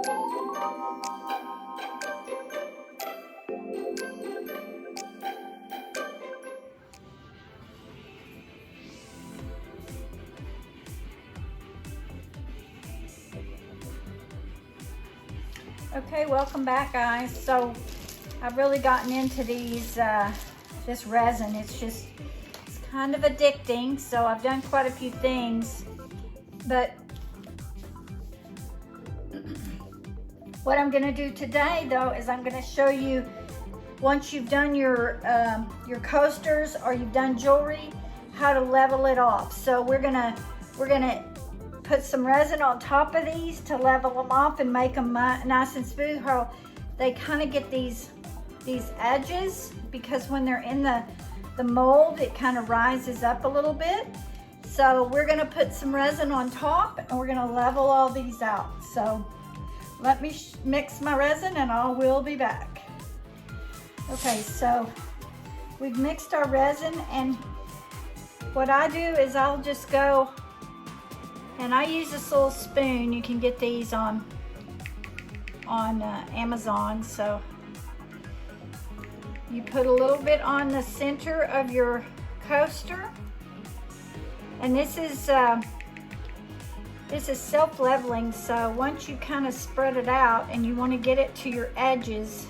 Okay, welcome back, guys. So I've really gotten into this resin. It's kind of addicting. So I've done quite a few things, but what I'm gonna do today though is I'm gonna show you, once you've done your coasters or you've done jewelry, how to level it off. So we're gonna put some resin on top of these to level them off and make them nice and smooth. How they kind of get these edges, because when they're in the mold, it kind of rises up a little bit. So we're gonna put some resin on top and we're gonna level all these out. So let me mix my resin and I will be back. Okay, so we've mixed our resin, and what I do is I'll just go, and I use this little spoon. You can get these on Amazon. So you put a little bit on the center of your coaster, and this is self-leveling. So once you kind of spread it out and you want to get it to your edges,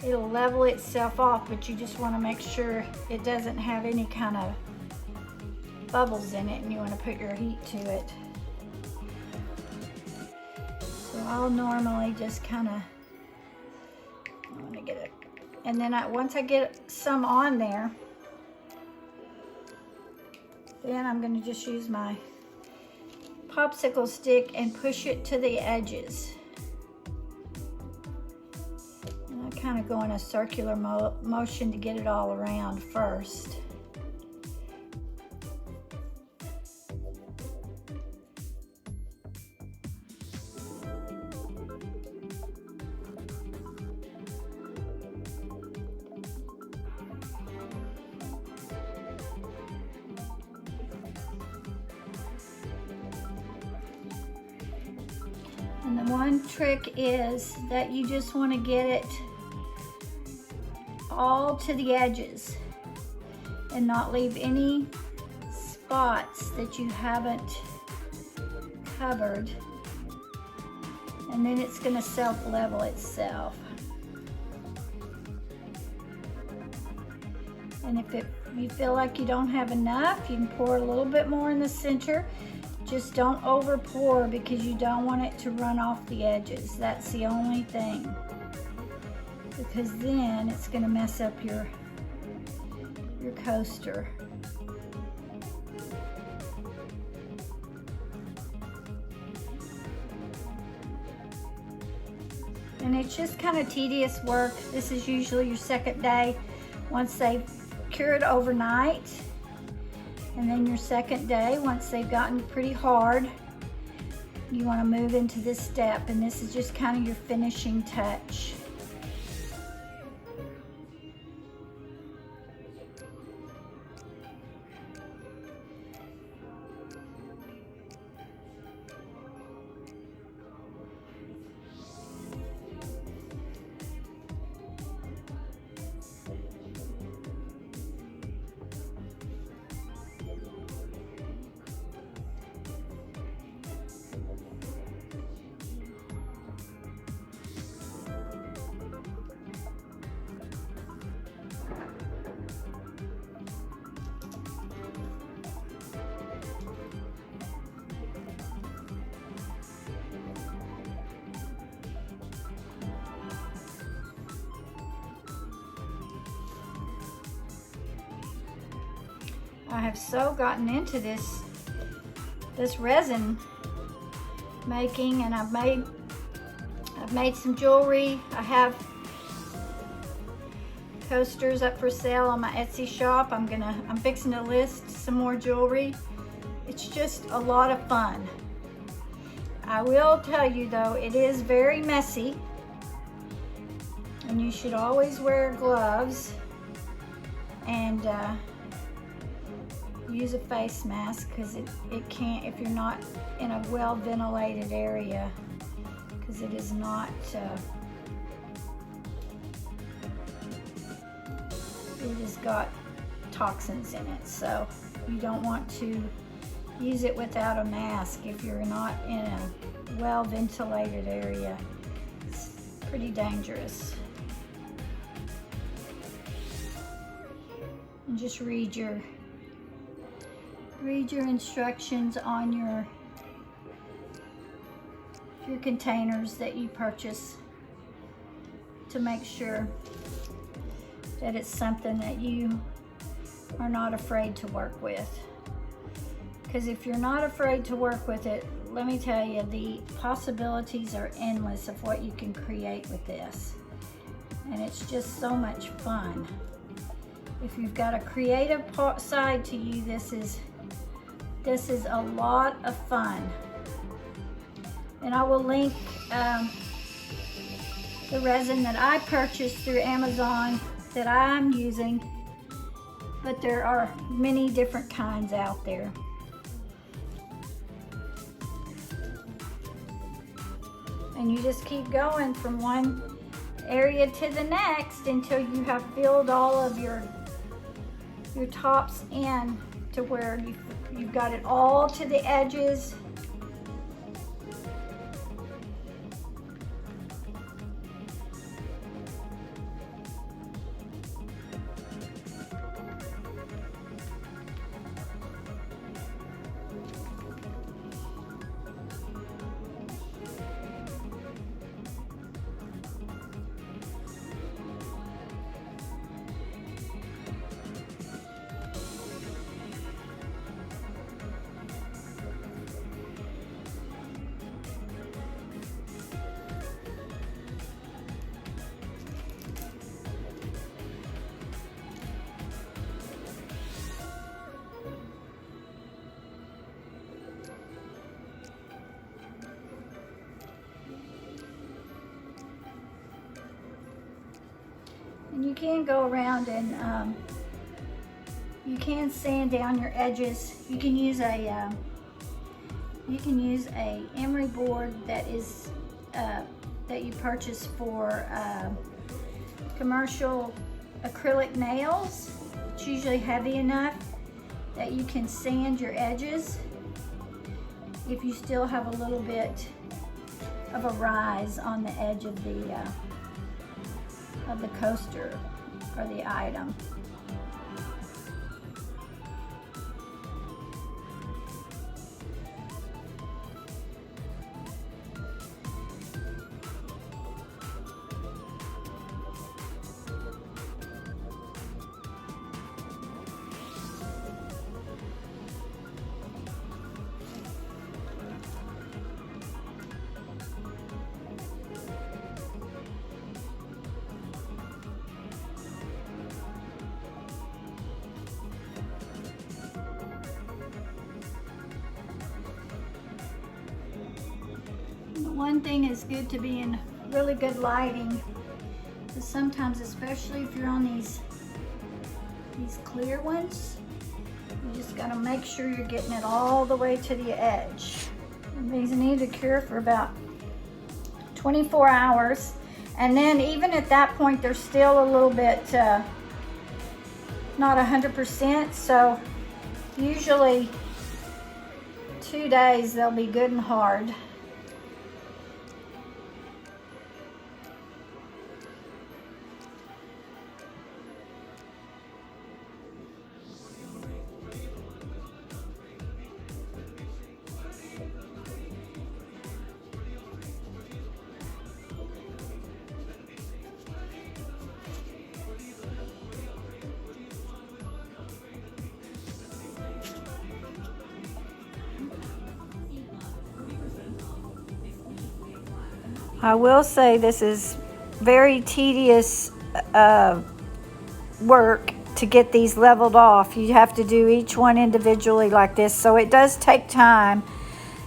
it'll level itself off, but you just want to make sure it doesn't have any kind of bubbles in it, and you want to put your heat to it. So I'll normally just kind of, I want to get it, and then once I get some on there, then I'm going to just use my popsicle stick and push it to the edges. And I kind of go in a circular motion to get it all around first. And the one trick is that you just want to get it all to the edges and not leave any spots that you haven't covered. And then it's going to self-level itself. And if you feel like you don't have enough, you can pour a little bit more in the center. Just don't over pour, because you don't want it to run off the edges. That's the only thing, because then it's going to mess up your coaster. And it's just kind of tedious work. This is usually your second day once they've cured overnight. And then your second day, once they've gotten pretty hard, you want to move into this step, and this is just kind of your finishing touch. I have so gotten into this resin making, and I've made some jewelry. I have coasters up for sale on my Etsy shop. I'm fixing to list some more jewelry. It's just a lot of fun. I will tell you though, it is very messy, and you should always wear gloves and use a face mask, because it can't, if you're not in a well ventilated area, because because it is not, it has got toxins in it, so you don't want to use it without a mask if you're not in a well-ventilated area. It's pretty dangerous. And just read your instructions on your containers that you purchase to make sure that it's something that you are not afraid to work with. Because if you're not afraid to work with it, let me tell you, the possibilities are endless of what you can create with this. And it's just so much fun. If you've got a creative side to you, this is a lot of fun. And I will link the resin that I purchased through Amazon that I'm using, but there are many different kinds out there. And you just keep going from one area to the next until you have filled all of your tops in to where you've got it all to the edges. And you can go around and you can sand down your edges. You can use a emery board that is that you purchase for commercial acrylic nails. It's usually heavy enough that you can sand your edges if you still have a little bit of a rise on the edge of the coaster or the item. One thing is good to be in really good lighting, because sometimes, especially if you're on these clear ones, you just got to make sure you're getting it all the way to the edge. And these need to cure for about 24 hours, and then even at that point they're still a little bit not 100%, so usually 2 days they'll be good and hard. I will say this is very tedious work to get these leveled off. You have to do each one individually like this, so it does take time.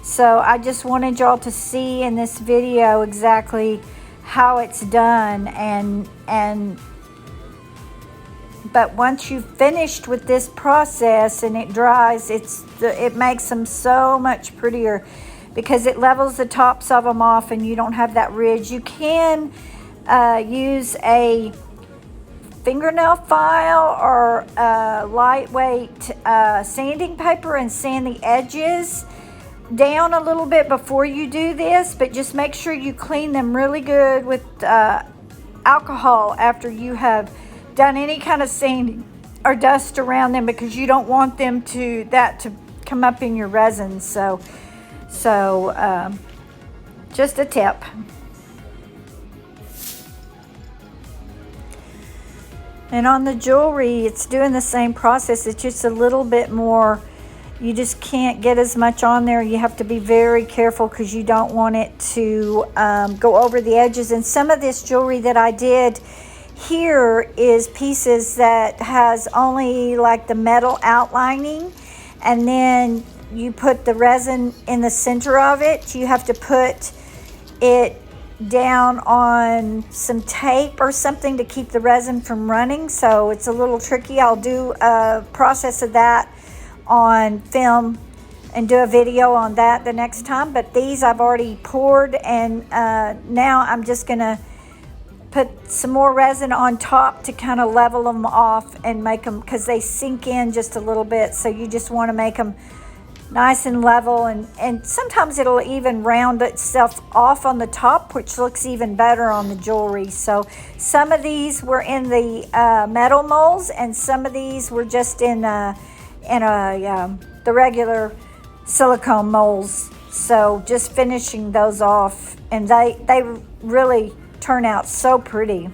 So I just wanted y'all to see in this video exactly how it's done, but once you've finished with this process and it dries, it makes them so much prettier, because it levels the tops of them off and you don't have that ridge. You can use a fingernail file or lightweight sanding paper and sand the edges down a little bit before you do this, but just make sure you clean them really good with alcohol after you have done any kind of sanding or dust around them, because you don't want them to come up in your resin. So just a tip. And on the jewelry, it's doing the same process. It's just a little bit more, you just can't get as much on there. You have to be very careful because you don't want it to go over the edges. And some of this jewelry that I did here is pieces that has only like the metal outlining, and then you put the resin in the center of it. You have to put it down on some tape or something to keep the resin from running, so it's a little tricky. I'll do a process of that on film and do a video on that the next time. But these I've already poured, and now I'm just gonna put some more resin on top to kind of level them off and make them, because they sink in just a little bit, so you just want to make them nice and level, and sometimes it'll even round itself off on the top, which looks even better on the jewelry. So some of these were in the metal molds, and some of these were just in the regular silicone molds. So just finishing those off, and they really turn out so pretty.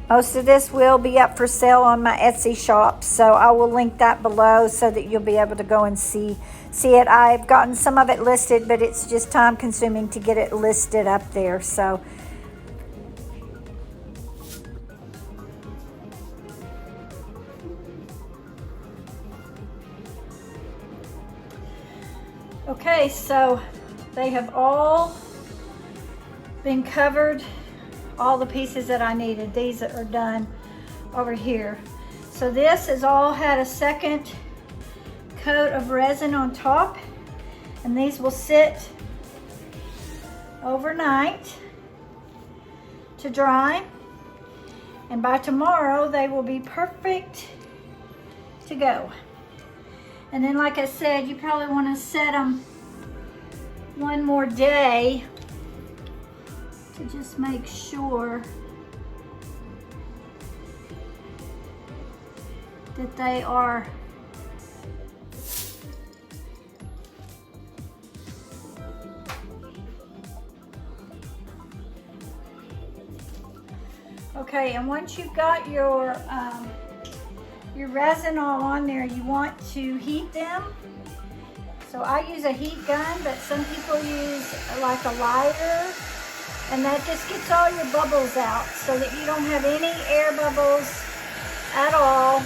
Most of this will be up for sale on my Etsy shop, so I will link that below so that you'll be able to go and see it. I've gotten some of it listed, but it's just time consuming to get it listed up there. So okay, so they have all been covered. All the pieces that I needed, these are done over here. So this has all had a second coat of resin on top, and these will sit overnight to dry, and by tomorrow they will be perfect to go. And then, like I said, you probably want to set them one more day to just make sure that they are okay. And once you've got your resin all on there, you want to heat them. So I use a heat gun, but some people use like a lighter, and that just gets all your bubbles out so that you don't have any air bubbles at all.